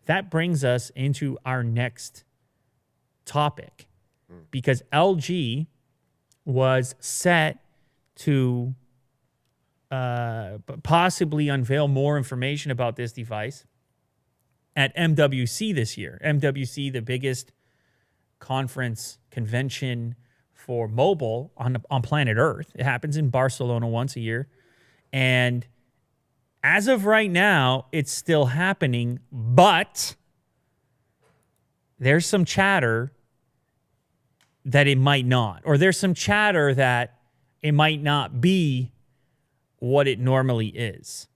that brings us into our next topic, because LG was set to possibly unveil more information about this device at MWC this year. MWC, the biggest convention for mobile on planet Earth. It happens in Barcelona once a year. And as of right now, it's still happening, but there's some chatter that it might not, or there's some chatter that it might not be what it normally is.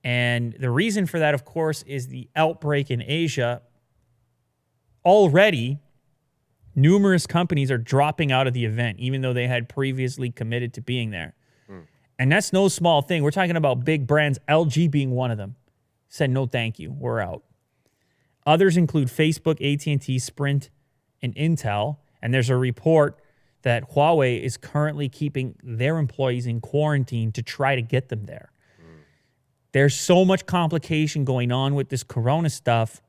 And the reason for that, of course, is the outbreak in Asia. Already, numerous companies are dropping out of the event, even though they had previously committed to being there. And that's no small thing. We're talking about big brands, LG being one of them. Said, no, thank you. We're out. Others include Facebook, AT&T, Sprint, and Intel. And there's a report that Huawei is currently keeping their employees in quarantine to try to get them there. There's so much complication going on with this corona stuff.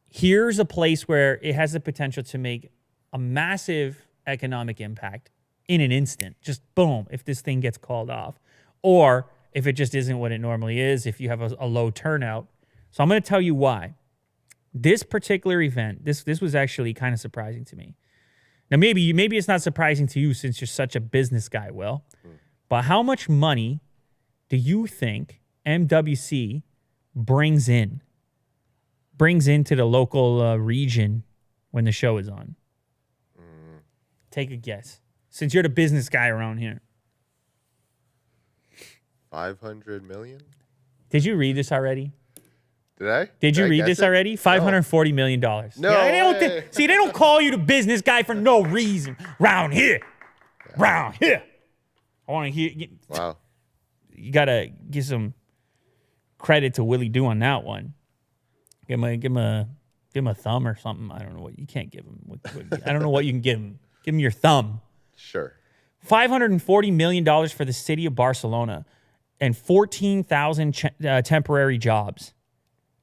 Here's a place where it has the potential to make a massive economic impact in an instant. Just boom, if this thing gets called off. Or if it just isn't what it normally is, if you have a low turnout. So I'm going to tell you why. This particular event, this was actually kind of surprising to me. Now, maybe it's not surprising to you since you're such a business guy, Will. But how much money do you think MWC brings into the local region when the show is on? Take a guess. Since you're the business guy around here. 500 million? Did you read this already? Did I? Did you read this already? $540 million. No. See, they don't call you the business guy for no reason. Round here. Round here. I want to hear. Wow. You got to give some credit to Willie Doo on that one. Give him a thumb or something. I don't know what you can't give him. I don't know what you can give him. Give him your thumb. Sure. $540 million for the city of Barcelona and 14,000 temporary jobs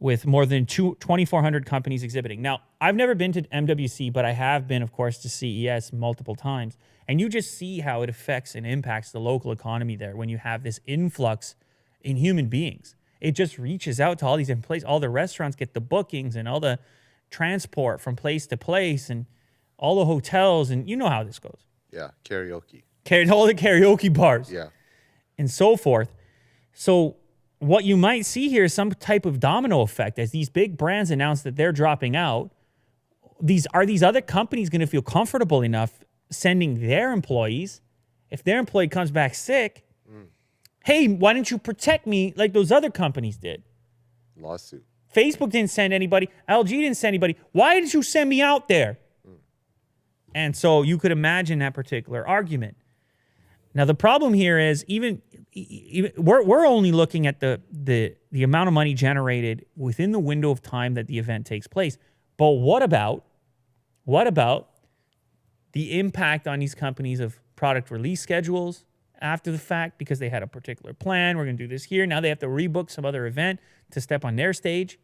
with more than 2,400 companies exhibiting. Now, I've never been to MWC, but I have been, of course, to CES multiple times. And you just see how it affects and impacts the local economy there when you have this influx in human beings. It just reaches out to all these different places. All the restaurants get the bookings and all the transport from place to place and all the hotels. And you know how this goes. Yeah, karaoke. All the karaoke bars. Yeah. And so forth. So what you might see here is some type of domino effect as these big brands announce that they're dropping out. These other companies going to feel comfortable enough sending their employees? If their employee comes back sick, hey, why didn't you protect me like those other companies did? Lawsuit. Facebook didn't send anybody. LG didn't send anybody. Why didn't you send me out there? And so you could imagine that particular argument. Now, the problem here is even we're only looking at the amount of money generated within the window of time that the event takes place. But what about the impact on these companies of product release schedules after the fact because they had a particular plan? We're going to do this here. Now they have to rebook some other event to step on their stage,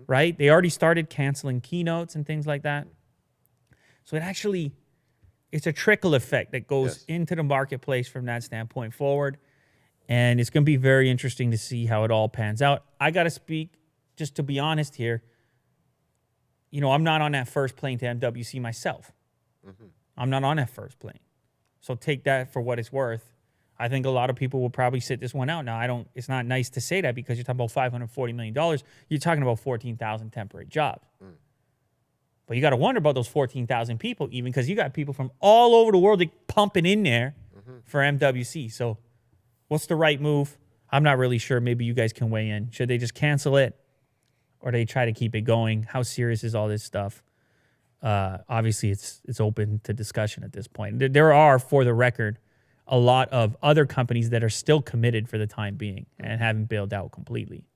right? They already started canceling keynotes and things like that. So it's a trickle effect that goes into the marketplace from that standpoint forward. And it's going to be very interesting to see how it all pans out. I got to speak, just to be honest here, I'm not on that first plane to MWC myself. I'm not on that first plane. So take that for what it's worth. I think a lot of people will probably sit this one out. Now, it's not nice to say that because you're talking about $540 million. You're talking about 14,000 temporary jobs. But you got to wonder about those 14,000 people even because you got people from all over the world pumping in there for MWC. So what's the right move? I'm not really sure. Maybe you guys can weigh in. Should they just cancel it or they try to keep it going? How serious is all this stuff? Obviously, it's open to discussion at this point. There are, for the record, a lot of other companies that are still committed for the time being and haven't bailed out completely.